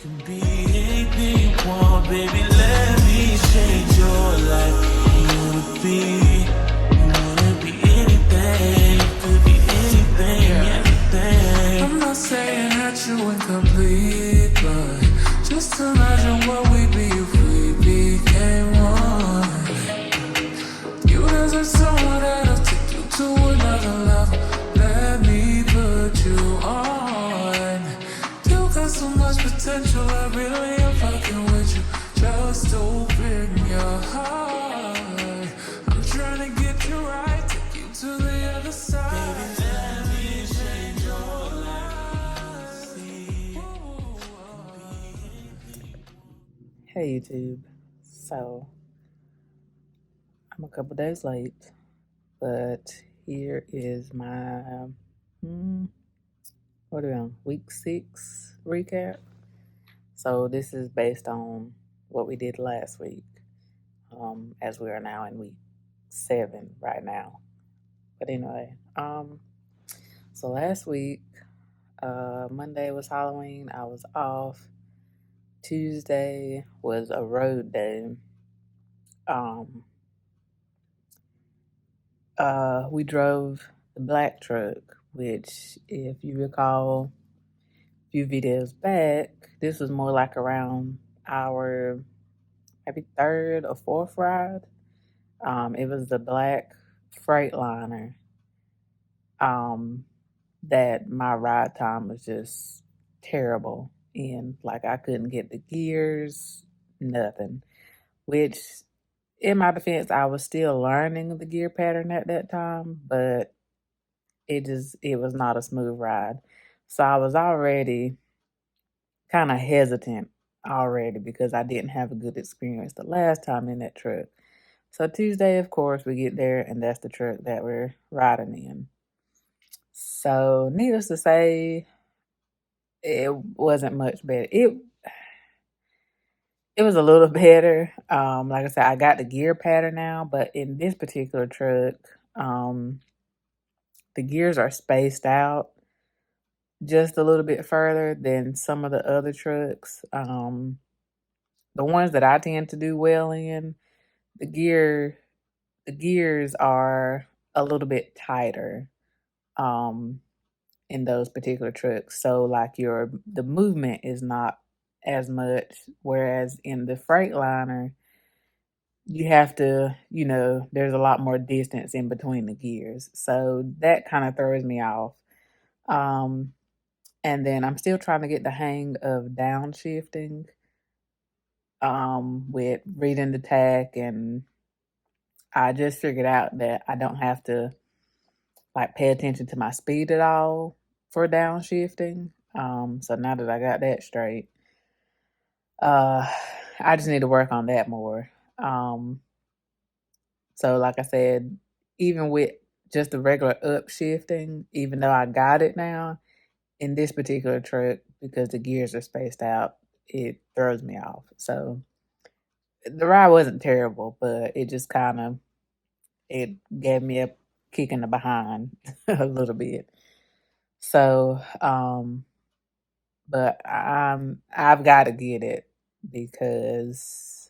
Can be anything you want, baby. Let me change your life. You wanna be anything. Could be anything, anything. I'm not saying that you incomplete, but just imagine what we'd be if we became one. You deserve someone that'll take you to another level. Let me put you on. You got so much potential, I really am fucking with you. Just open your heart. I'm trying to get you right, take you to the other side. Baby, let me change your life. Hey YouTube. So I'm a couple days late, but here is my what are we on? Week 6 recap. So this is based on what we did last week, as we are now in week 7 right now. But anyway, so last week, Monday was Halloween. I was off. Tuesday was a road day. We drove the black truck, which, if you recall a few videos back, this was more like around our maybe 3rd or 4th ride. It was the black Freightliner. That my ride time was just terrible in. Like, I couldn't get the gears, nothing. Which, in my defense, I was still learning the gear pattern at that time, but it was not a smooth ride. So I was already kind of hesitant already because I didn't have a good experience the last time in that truck. So Tuesday, of course, we get there and that's the truck that we're riding in. So needless to say, it wasn't much better. It was a little better. Like I said, I got the gear pattern now, but in this particular truck, the gears are spaced out just a little bit further than some of the other trucks. The ones that I tend to do well in, the gears are a little bit tighter in those particular trucks. So like the movement is not as much, whereas in the Freightliner, you have to, there's a lot more distance in between the gears. So that kind of throws me off. And then I'm still trying to get the hang of downshifting with reading the tach, and I just figured out that I don't have to like pay attention to my speed at all for downshifting. So now that I got that straight, I just need to work on that more. So like I said, even with just the regular upshifting, even though I got it now, in this particular truck, because the gears are spaced out, it throws me off. So the ride wasn't terrible, but it just it gave me a kick in the behind a little bit. So, but I've got to get it because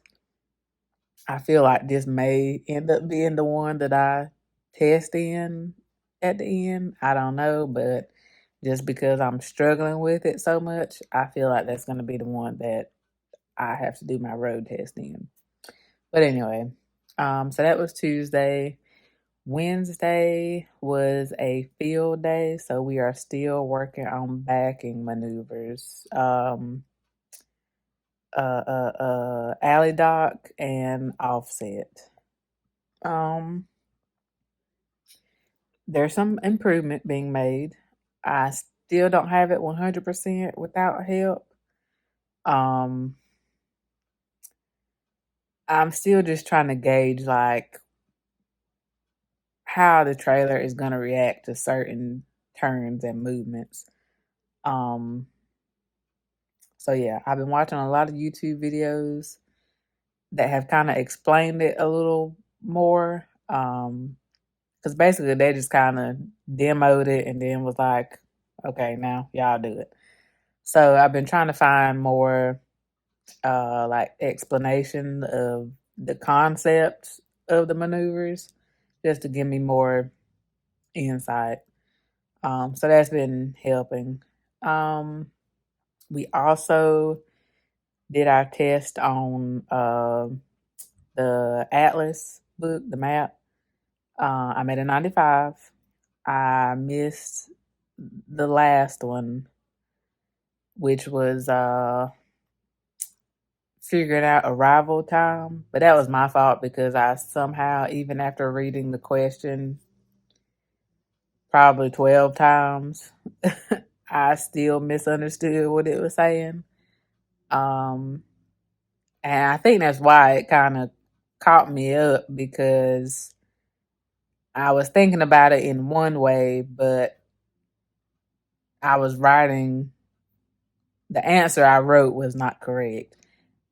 I feel like this may end up being the one that I test in at the end. I don't know, but just because I'm struggling with it so much, I feel like that's going to be the one that I have to do my road test in. But anyway, so that was Tuesday. Wednesday was a field day, so we are still working on backing maneuvers. Alley dock and offset. There's some improvement being made. I still don't have it 100% without help. I'm still just trying to gauge like how the trailer is going to react to certain turns and movements. So yeah, I've been watching a lot of YouTube videos that have kind of explained it a little more. Because basically they just kind of demoed it and then was like, okay, now y'all do it. So I've been trying to find more like explanation of the concepts of the maneuvers just to give me more insight. So that's been helping. We also did our test on the Atlas book, the map. I made a 95. I missed the last one, which was figuring out arrival time. But that was my fault because I somehow, even after reading the question probably 12 times, I still misunderstood what it was saying. And I think that's why it kind of caught me up because I was thinking about it in one way, but I was writing the answer I wrote was not correct.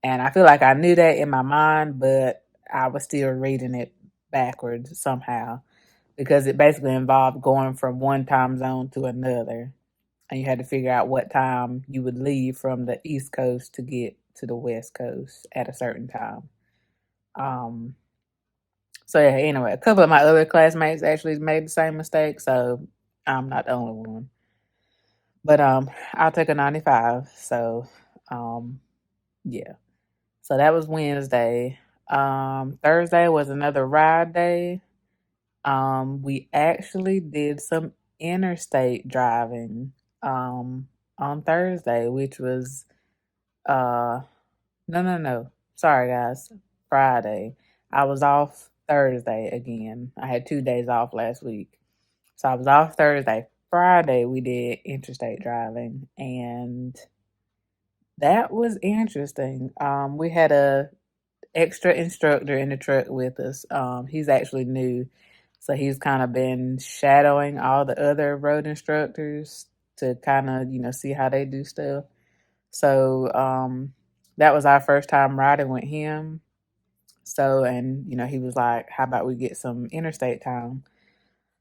And I feel like I knew that in my mind, but I was still reading it backwards somehow because it basically involved going from one time zone to another. And you had to figure out what time you would leave from the East Coast to get to the West Coast at a certain time. Um, so yeah, anyway, a couple of my other classmates actually made the same mistake, so I'm not the only one. But I'll take a 95. So yeah. So that was Wednesday. Thursday was another ride day. We actually did some interstate driving on Thursday, which was no. Sorry guys. Friday. I was off Thursday again. I had 2 days off last week. So I was off Thursday. Friday we did interstate driving and that was interesting. We had a extra instructor in the truck with us. He's actually new. So he's kind of been shadowing all the other road instructors to kind of, see how they do stuff. So that was our first time riding with him. So, and, he was like, how about we get some interstate time?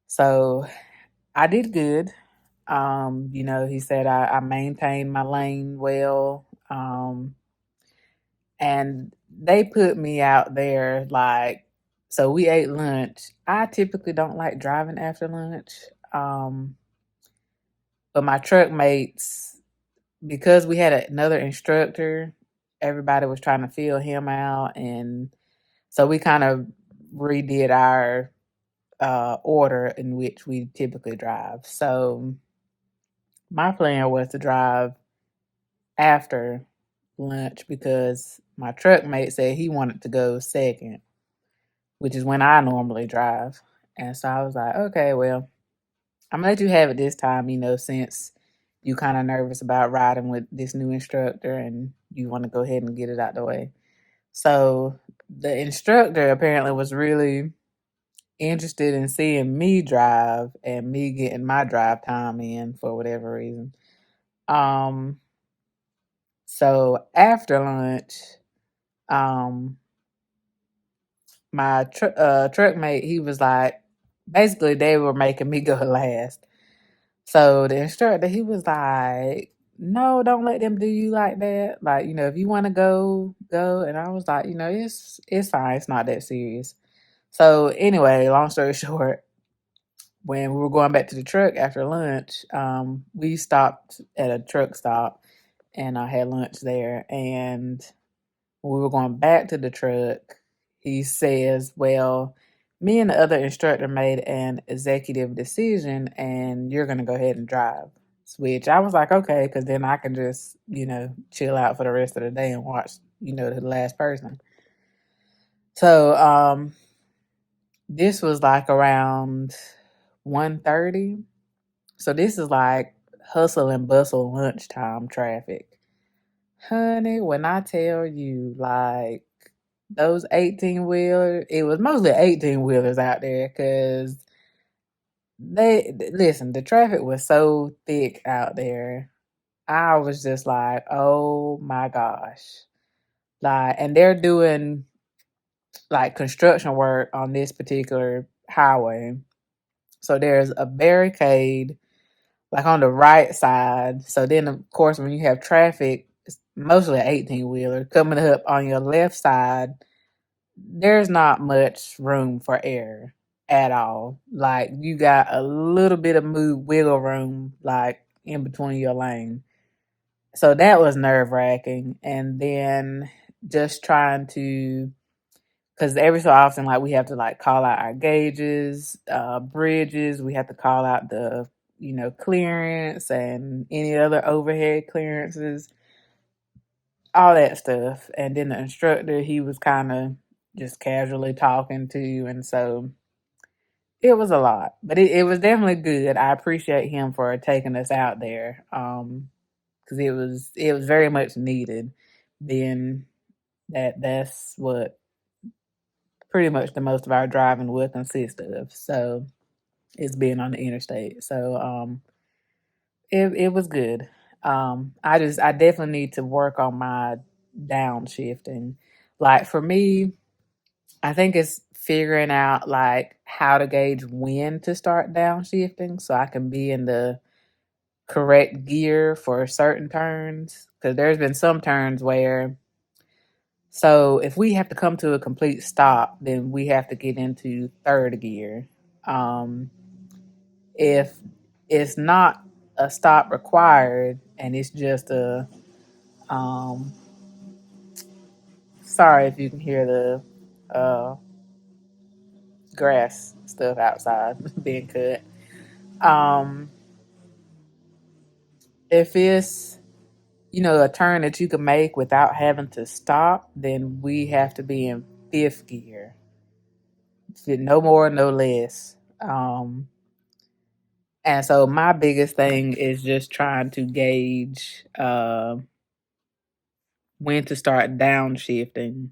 So I did good. He said I maintained my lane well. And they put me out there like, so we ate lunch. I typically don't like driving after lunch. But my truck mates, because we had another instructor, everybody was trying to fill him out. And so we kind of redid our order in which we typically drive. So my plan was to drive after lunch because my truck mate said he wanted to go second, which is when I normally drive. And so I was like, okay, well, I'm gonna let you have it this time, since you kind of nervous about riding with this new instructor and you want to go ahead and get it out the way. So the instructor apparently was really interested in seeing me drive and me getting my drive time in for whatever reason. So after lunch, um, my truck mate, he was like, basically they were making me go last. So the instructor, he was like, no, don't let them do you like that. Like, if you want to go, go. And I was like, it's fine. It's not that serious. So anyway, long story short, when we were going back to the truck after lunch, we stopped at a truck stop and I had lunch there. And when we were going back to the truck, he says, well, me and the other instructor made an executive decision and you're going to go ahead and drive. Which I was like, okay, because then I can just, chill out for the rest of the day and watch, the last person. So this was like around 1:30. So this is like hustle and bustle lunchtime traffic. Honey, when I tell you, like, those 18 wheelers, it was mostly 18 wheelers out there because listen, the traffic was so thick out there. I was just like, oh my gosh. Like, and they're doing like construction work on this particular highway. So there's a barricade like on the right side. So then, of course, when you have traffic, it's mostly an 18-wheeler coming up on your left side, there's not much room for error at all. Like you got a little bit of wiggle room, like in between your lane. So that was nerve wracking. And then just trying to, because every so often, like we have to like call out our gauges, bridges. We have to call out the, clearance and any other overhead clearances, all that stuff. And then the instructor, he was kind of just casually talking to you. And so it was a lot, but it was definitely good. I appreciate him for taking us out there. Because it was very much needed. Then that's what pretty much the most of our driving will consist of. So it's being on the interstate. So it was good. I definitely need to work on my downshifting. Like for me, I think it's figuring out like how to gauge when to start downshifting so I can be in the correct gear for certain turns. Because there's been some turns where, so if we have to come to a complete stop, then we have to get into third gear. If it's not a stop required and it's just a, um, sorry if you can hear the grass stuff outside being cut. Um, if it's, a turn that you can make without having to stop, then we have to be in fifth gear. No more, no less. And so my biggest thing is just trying to gauge when to start downshifting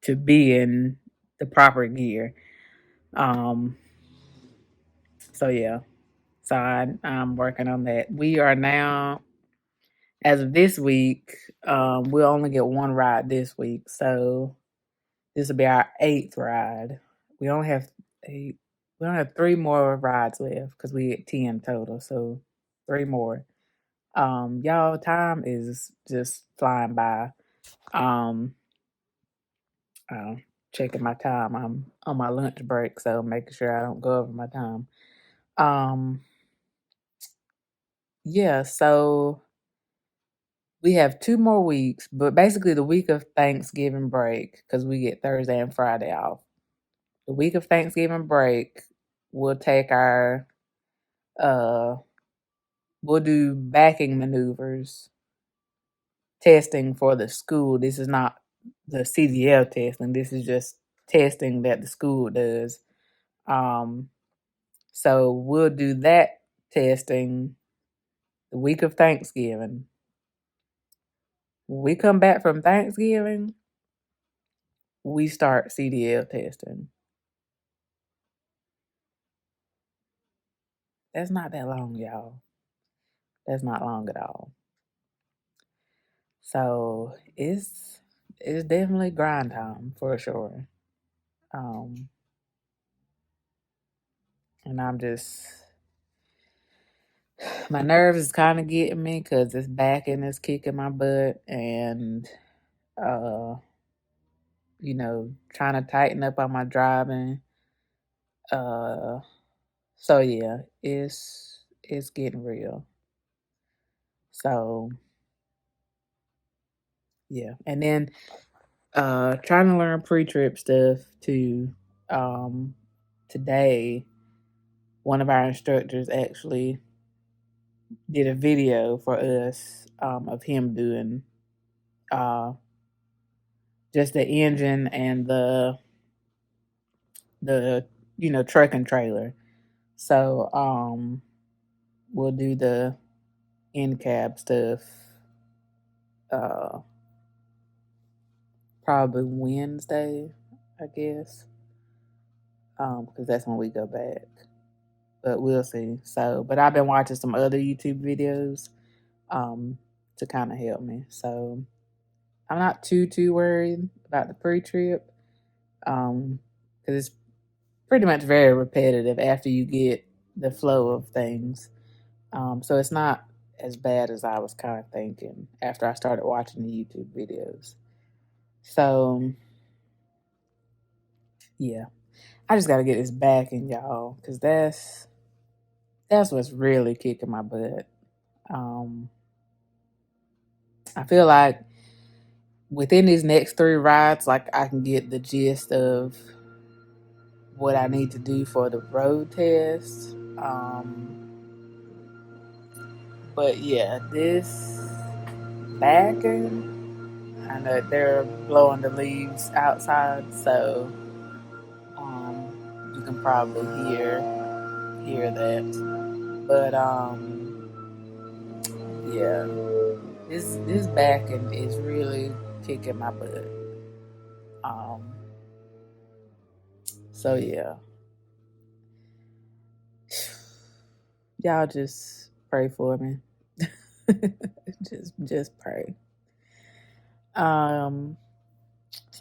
to be in the proper gear. Um, so yeah, so I'm working on that. We are now, as of this week, we'll only get one ride this week. So this will be our 8th ride. We only have 8. We only have 3 more rides left because we get 10 total. So 3 more. Y'all, time is just flying by. Um, checking my time. I'm on my lunch break, so making sure I don't go over my time. Um, yeah, so we have 2 more weeks, but basically the week of Thanksgiving break, because we get Thursday and Friday off. The week of Thanksgiving break, we'll take our we'll do backing maneuvers testing for the school. This is not the CDL testing. This is just testing that the school does. So we'll do that testing the week of Thanksgiving. When we come back from Thanksgiving, we start CDL testing. That's not that long, y'all. That's not long at all. So it's definitely grind time for sure. Um, and I'm just, my nerves is kind of getting me because it's back and it's kicking my butt, and uh, trying to tighten up on my driving. So yeah, it's getting real. So yeah, and then trying to learn pre-trip stuff too. Um, Today, one of our instructors actually did a video for us of him doing uh, just the engine and the truck and trailer. So we'll do the in cab stuff uh, probably Wednesday, I guess, because that's when we go back. But we'll see. So, but I've been watching some other YouTube videos to kind of help me. So I'm not too worried about the pre-trip because it's pretty much very repetitive after you get the flow of things. So it's not as bad as I was kind of thinking after I started watching the YouTube videos. So yeah, I just got to get this back in, y'all, because that's what's really kicking my butt. I feel like within these next 3 rides, like I can get the gist of what I need to do for the road test. But yeah, this backing, I know they're blowing the leaves outside, so you can probably hear that. But yeah, this backing is really kicking my butt. Um, so yeah, y'all just pray for me. just pray. So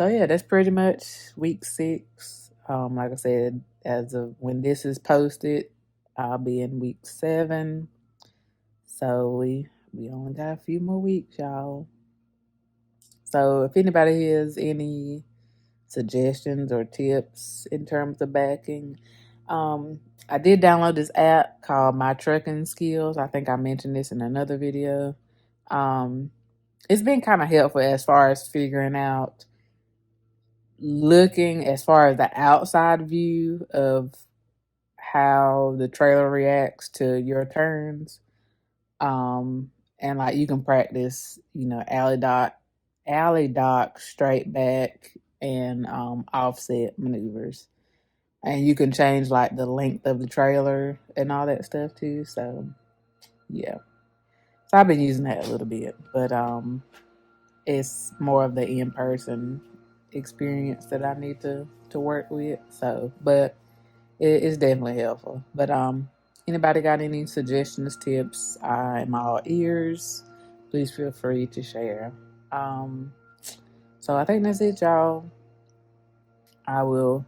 yeah, that's pretty much week 6. Like I said, as of when this is posted, I'll be in week 7. So we only got a few more weeks, y'all. So if anybody has any suggestions or tips in terms of backing, I did download this app called My Trucking Skills. I think I mentioned this in another video. It's been kind of helpful as far as figuring out, looking as far as the outside view of how the trailer reacts to your turns. And like you can practice, alley dock, straight back, and offset maneuvers. And you can change like the length of the trailer and all that stuff too. So yeah. So I've been using that a little bit, but it's more of the in-person experience that I need to work with. So, but it's definitely helpful. But anybody got any suggestions, tips? I'm all ears. Please feel free to share. So I think that's it, y'all. I will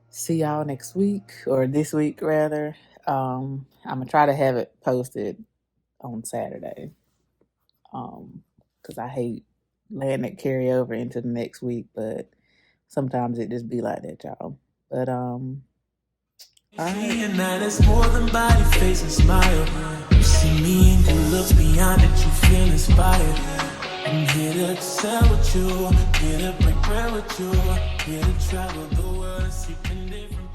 see y'all next week, or this week rather. I'm gonna try to have it posted on Saturday. Because I hate letting it carry over into the next week, but sometimes it just be like that, y'all. But all right. And that is more than body, face, and smile. You see me and you look beyond it, you feel inspired. I'm here to sell with you, here to break bread with you, here to travel the world and see different.